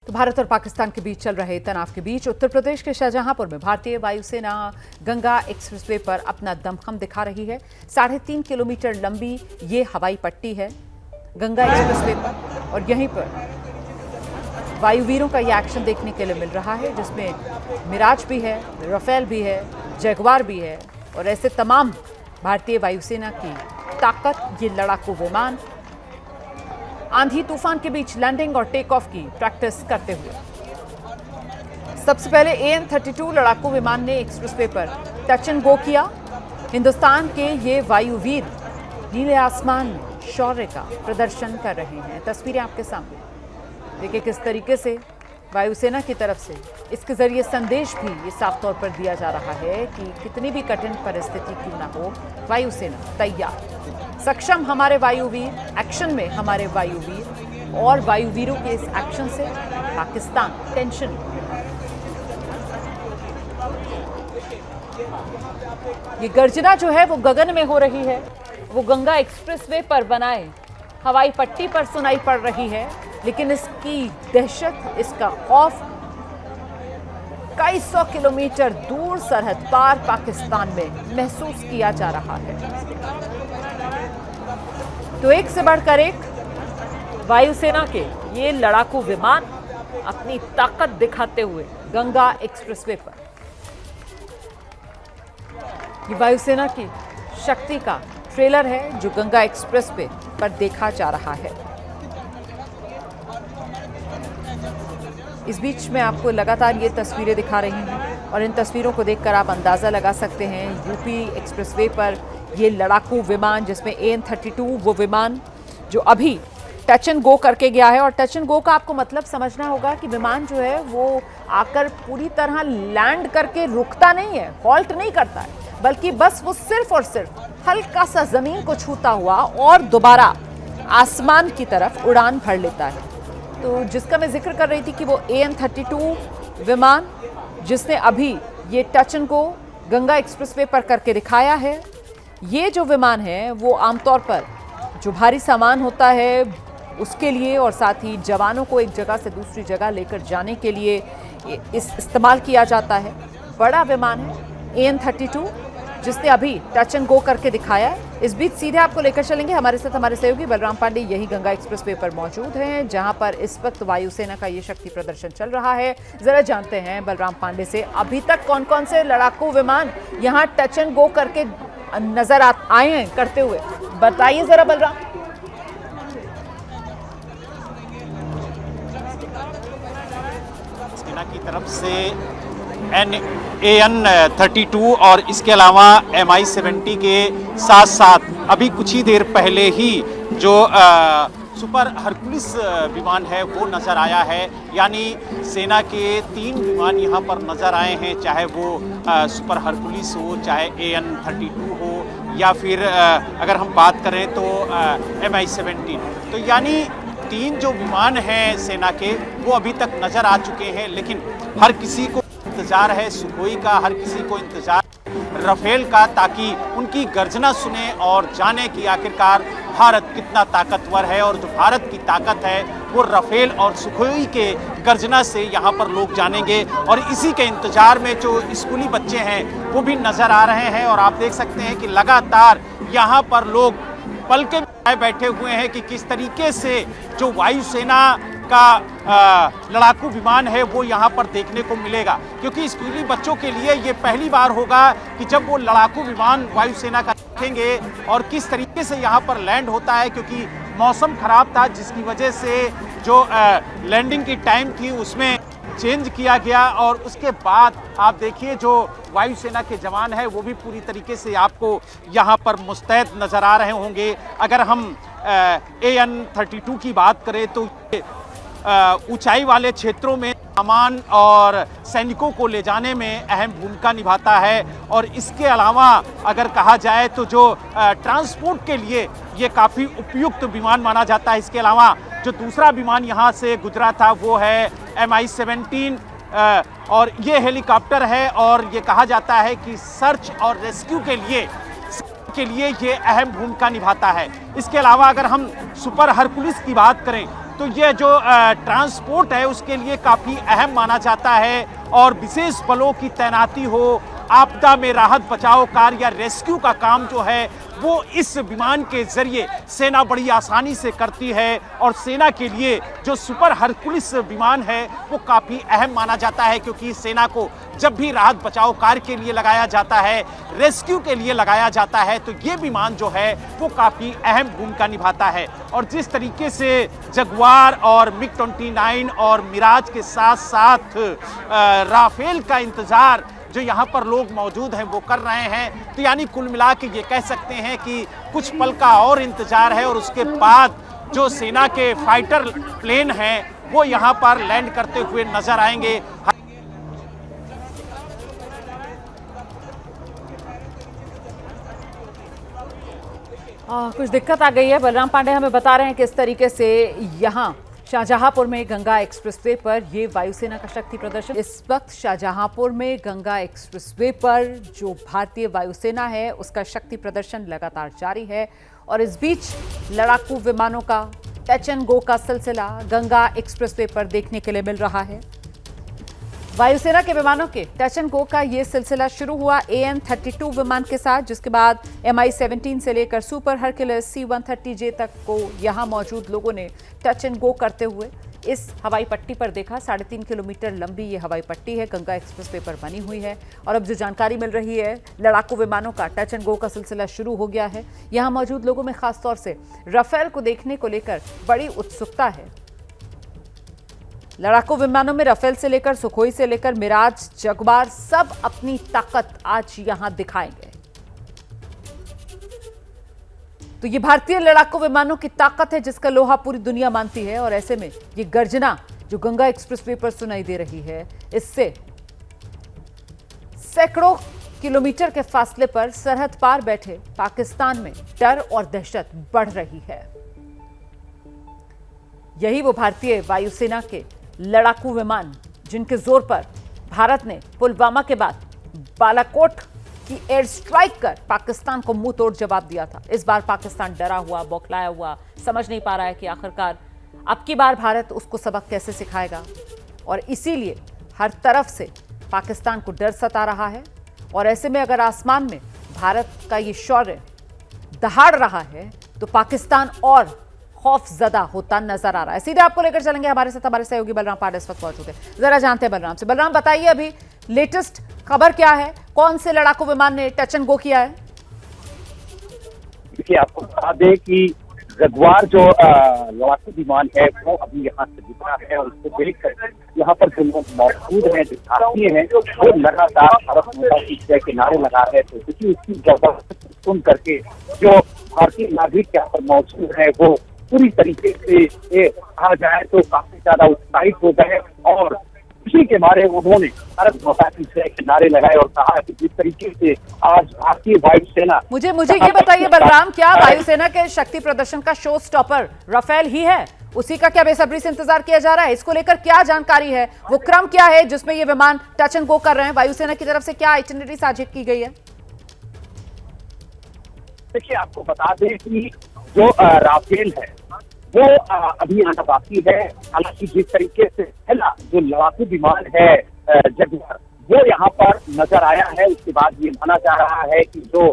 तो भारत और पाकिस्तान के बीच चल रहे तनाव के बीच उत्तर प्रदेश के शाहजहांपुर में भारतीय वायुसेना गंगा एक्सप्रेसवे पर अपना दमखम दिखा रही है। 3.5 किलोमीटर लंबी ये हवाई पट्टी है गंगा एक्सप्रेसवे पर, और यहीं पर वायुवीरों का ये एक्शन देखने के लिए मिल रहा है, जिसमें मिराज भी है, राफेल भी है, जगुआर भी है, और ऐसे तमाम भारतीय वायुसेना की ताकत, ये लड़ाकू विमान आंधी तूफान के बीच लैंडिंग और टेक ऑफ की प्रैक्टिस करते हुए। सबसे पहले AN-32 लड़ाकू विमान ने एक्सप्रेसवे पर टच एंड गो किया। हिंदुस्तान के ये वायुवीर नीले आसमान में शौर्य का प्रदर्शन कर रहे हैं। तस्वीरें आपके सामने देखिए किस तरीके से वायुसेना की तरफ से इसके जरिए संदेश भी ये साफ तौर पर दिया जा रहा है कि कितनी भी कठिन परिस्थिति क्यों ना हो, वायुसेना तैयार, सक्षम हमारे वायुवीर, एक्शन में हमारे वायुवीर, और वायुवीरों के इस एक्शन से पाकिस्तान टेंशन। ये गर्जना जो है वो गगन में हो रही है, वो गंगा एक्सप्रेसवे पर बनाए हवाई पट्टी पर सुनाई पड़ रही है, लेकिन इसकी दहशत, इसका खौफ कई सौ किलोमीटर दूर सरहद पार पाकिस्तान में महसूस किया जा रहा है। तो एक से बढ़कर एक वायुसेना के ये लड़ाकू विमान अपनी ताकत दिखाते हुए गंगा एक्सप्रेसवे पर, ये वायुसेना की शक्ति का ट्रेलर है जो गंगा एक्सप्रेसवे पर देखा जा रहा है। इस बीच में आपको लगातार ये तस्वीरें दिखा रही हूँ, और इन तस्वीरों को देखकर आप अंदाज़ा लगा सकते हैं यूपी एक्सप्रेसवे पर ये लड़ाकू विमान, जिसमें AN-32 वो विमान जो अभी टच एंड गो करके गया है। और टच एंड गो का आपको मतलब समझना होगा कि विमान जो है वो आकर पूरी तरह लैंड करके रुकता नहीं है, हॉल्ट नहीं करता है, बल्कि बस वो सिर्फ और सिर्फ हल्का सा ज़मीन को छूता हुआ और दोबारा आसमान की तरफ उड़ान भर लेता है। तो जिसका मैं जिक्र कर रही थी कि वो AN-32 विमान जिसने अभी ये touch and go Ganga expressway पर करके दिखाया है, ये जो विमान है वो आमतौर पर जो भारी सामान होता है उसके लिए, और साथ ही जवानों को एक जगह से दूसरी जगह लेकर जाने के लिए इस्तेमाल किया जाता है। बड़ा विमान है AN-32 जिसने अभी टच एंड गो करके दिखाया है। इस बीच सीधे आपको लेकर चलेंगे हमारे साथ हमारे सहयोगी बलराम पांडे यही गंगा एक्सप्रेसवे पर मौजूद हैं, जहां पर इस वक्त वायुसेना का ये शक्ति प्रदर्शन चल रहा है। जरा जानते हैं बलराम पांडे से अभी तक कौन कौन से लड़ाकू विमान यहां टच एंड गो करके नजर आए हैं करते हुए, बताइए जरा बलराम। सेना की तरफ से AN-32 और इसके अलावा MI-70 के साथ साथ अभी कुछ ही देर पहले ही जो सुपर हरकुलिस विमान है वो नज़र आया है। यानी सेना के 3 विमान यहाँ पर नज़र आए हैं, चाहे वो सुपर हरकुलिस हो, चाहे AN-32 हो, या फिर अगर हम बात करें तो MI-17। तो यानी 3 जो विमान हैं सेना के वो अभी तक नज़र आ चुके हैं, लेकिन हर किसी को इंतजार है सुखोई का, हर किसी को इंतजार राफेल का, ताकि उनकी गर्जना सुने और जाने कि आखिरकार भारत कितना ताकतवर है। और जो भारत की ताकत है वो राफेल और सुखोई के गर्जना से यहाँ पर लोग जानेंगे। और इसी के इंतजार में जो स्कूली बच्चे हैं वो भी नज़र आ रहे हैं, और आप देख सकते हैं कि लगातार यहाँ पर लोग पल के बैठे हुए हैं कि किस तरीके से जो वायुसेना का लड़ाकू विमान है वो यहाँ पर देखने को मिलेगा। क्योंकि स्कूली बच्चों के लिए ये पहली बार होगा कि जब वो लड़ाकू विमान वायुसेना का देखेंगे, और किस तरीके से यहाँ पर लैंड होता है, क्योंकि मौसम खराब था जिसकी वजह से जो लैंडिंग की टाइम थी उसमें चेंज किया गया। और उसके बाद आप देखिए जो वायुसेना के जवान हैं वो भी पूरी तरीके से आपको यहाँ पर मुस्तैद नज़र आ रहे होंगे। अगर हम AN-32 की बात करें तो ऊंचाई वाले क्षेत्रों में सामान और सैनिकों को ले जाने में अहम भूमिका निभाता है। और इसके अलावा अगर कहा जाए तो जो ट्रांसपोर्ट के लिए ये काफ़ी उपयुक्त विमान माना जाता है। इसके अलावा जो दूसरा विमान यहाँ से गुजरा था वो है MI-17, और ये हेलीकॉप्टर है, और ये कहा जाता है कि सर्च और रेस्क्यू के लिए ये अहम भूमिका निभाता है। इसके अलावा अगर हम सुपर हरकुलिस की बात करें तो ये जो ट्रांसपोर्ट है उसके लिए काफ़ी अहम माना जाता है और विशेष बलों की तैनाती हो, आपदा में राहत बचाव कार्य या रेस्क्यू का काम जो है वो इस विमान के जरिए सेना बड़ी आसानी से करती है। और सेना के लिए जो सुपर हरकुलिस विमान है वो काफ़ी अहम माना जाता है, क्योंकि सेना को जब भी राहत बचाव कार्य के लिए लगाया जाता है, रेस्क्यू के लिए लगाया जाता है, तो ये विमान जो है वो काफ़ी अहम भूमिका निभाता है। और जिस तरीके से जगुआर और मिग-29 और मिराज के साथ साथ राफेल का इंतजार जो यहाँ पर लोग मौजूद हैं वो कर रहे हैं, तो यानी कुल मिला के ये कह सकते हैं कि कुछ पल का और इंतजार है और उसके बाद जो सेना के फाइटर प्लेन हैं वो यहाँ पर लैंड करते हुए नजर आएंगे। कुछ दिक्कत आ गई है। बलराम पांडे हमें बता रहे हैं किस तरीके से यहाँ शाहजहांपुर में गंगा एक्सप्रेसवे पर ये वायुसेना का शक्ति प्रदर्शन। इस वक्त शाहजहांपुर में गंगा एक्सप्रेसवे पर जो भारतीय वायुसेना है उसका शक्ति प्रदर्शन लगातार जारी है और इस बीच लड़ाकू विमानों का टच एंड गो का सिलसिला गंगा एक्सप्रेसवे पर देखने के लिए मिल रहा है। वायुसेना के विमानों के टच एंड गो का ये सिलसिला शुरू हुआ AN-32 विमान के साथ, जिसके बाद MI-17 से लेकर सुपर हरक्यूलिस C-130J तक को यहां मौजूद लोगों ने टच एंड गो करते हुए इस हवाई पट्टी पर देखा। 3.5 किलोमीटर लंबी ये हवाई पट्टी है, गंगा एक्सप्रेसवे पर बनी हुई है। और अब जो जानकारी मिल रही है, लड़ाकू विमानों का टच एंड गो का सिलसिला शुरू हो गया है। यहाँ मौजूद लोगों में खासतौर से राफेल को देखने को लेकर बड़ी उत्सुकता है। लड़ाकू विमानों में राफेल से लेकर सुखोई से लेकर मिराज, जगुआर सब अपनी ताकत आज यहां दिखाएंगे। तो ये भारतीय लड़ाकू विमानों की ताकत है जिसका लोहा पूरी दुनिया मानती है। और ऐसे में ये गर्जना जो गंगा एक्सप्रेसवे पर सुनाई दे रही है, इससे सैकड़ों किलोमीटर के फासले पर सरहद पार बैठे पाकिस्तान में डर और दहशत बढ़ रही है। यही वो भारतीय वायुसेना के लड़ाकू विमान जिनके जोर पर भारत ने पुलवामा के बाद बालाकोट की एयर स्ट्राइक कर पाकिस्तान को मुंह तोड़ जवाब दिया था। इस बार पाकिस्तान डरा हुआ, बौखलाया हुआ, समझ नहीं पा रहा है कि आखिरकार अब की बार भारत उसको सबक कैसे सिखाएगा। और इसीलिए हर तरफ से पाकिस्तान को डर सता रहा है। और ऐसे में अगर आसमान में भारत का ये शौर्य दहाड़ रहा है तो पाकिस्तान और खौफजदा होता नजर आ रहा है। सीधे आपको लेकर चलेंगे, हमारे साथ हमारे सहयोगी बलराम पांडे इस वक्त मौजूद है। जरा जानते हैं बलराम से। बलराम बताइए, अभी लेटेस्ट खबर क्या है, कौन से लड़ाकू विमान ने टच एंड गो किया है? देखिए, आपको बता दें कि जगुआर जो लड़ाकू विमान है वो अभी यहाँ से गुजरा है और उसको देखकर यहाँ पर जो लोग मौजूद हैं, जो भारतीय हैं, वो लगातार भारत माता की जय के नारे लगा रहे थे। क्योंकि उसकी जबरदस्त सुन करके जो भारतीय नागरिक यहाँ पर मौजूद है वो पूरी तरीके से कहा जाए तो काफी ज्यादा उत्साहित हो गए और खुशी के मारे उन्होंने भारत माता की जय के नारे लगाए और कहा कि जिस तरीके से आज भारतीय वायुसेना। मुझे ये बताइए बलराम, क्या वायुसेना के शक्ति प्रदर्शन का शो स्टॉपर राफेल ही है? उसी का क्या बेसब्री से इंतजार किया जा रहा है? इसको लेकर क्या जानकारी है? वो क्रम क्या है जिसमें ये विमान टच एंड गो कर रहे हैं? वायुसेना की तरफ से क्या आइटिनरी साझा की गई है? देखिए, आपको बता दें कि जो राफेल है वो अभी आना बाकी है। हालांकि जिस तरीके से पहला जो लड़ाकू विमान है जगुआर वो यहाँ पर नजर आया है, उसके बाद ये माना जा रहा है कि जो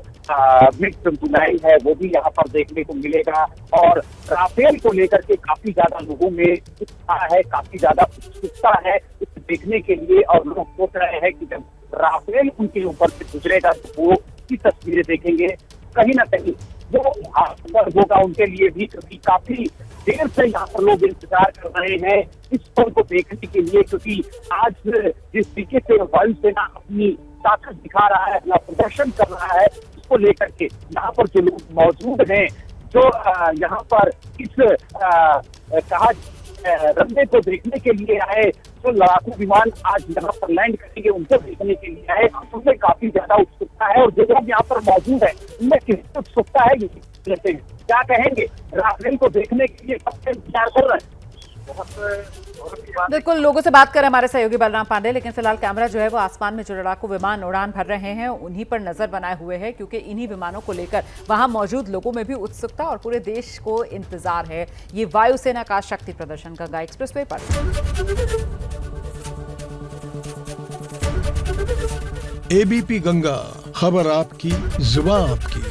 मिग-29 है वो भी यहाँ पर देखने को मिलेगा। और राफेल को लेकर के काफी ज्यादा लोगों में उत्साह है, काफी ज्यादा उत्सुकता है इसे देखने के लिए। और लोग सोच रहे हैं कि जब राफेल उनके ऊपर से गुजरेगा तो वो की तस्वीरें देखेंगे। कहीं ना कहीं वो आश्चर्य होगा उनके लिए भी, क्योंकि काफी देर से यहाँ पर लोग इंतजार कर रहे हैं इस पल को देखने के लिए। क्योंकि आज जिस तरीके से वायुसेना अपनी ताकत दिखा रहा है, अपना प्रदर्शन कर रहा है, उसको लेकर के यहाँ पर जो लोग मौजूद हैं, जो यहाँ पर इस कहा रंगे को देखने के लिए आए, जो लड़ाकू विमान आज यहाँ पर लैंड करेंगे उनको देखने के लिए आए, उनमें काफी ज्यादा उत्सुकता है। और जो लोग यहाँ पर मौजूद है उनमें कितनी उत्सुकता है, क्या कहेंगे? राफेल को देखने के लिए कब से इंतजार कर रहे हैं? बिल्कुल, लोगों से बात करें हमारे सहयोगी बलराम पांडे, लेकिन फिलहाल कैमरा जो है वो आसमान में जो लड़ाकू विमान उड़ान भर रहे हैं उन्हीं पर नजर बनाए हुए है, क्योंकि इन्हीं विमानों को लेकर वहां मौजूद लोगों में भी उत्सुकता और पूरे देश को इंतजार है। ये वायुसेना का शक्ति प्रदर्शन गंगा एक्सप्रेसवे पर। एबीपी गंगा, खबर आपकी, जुबान आपकी।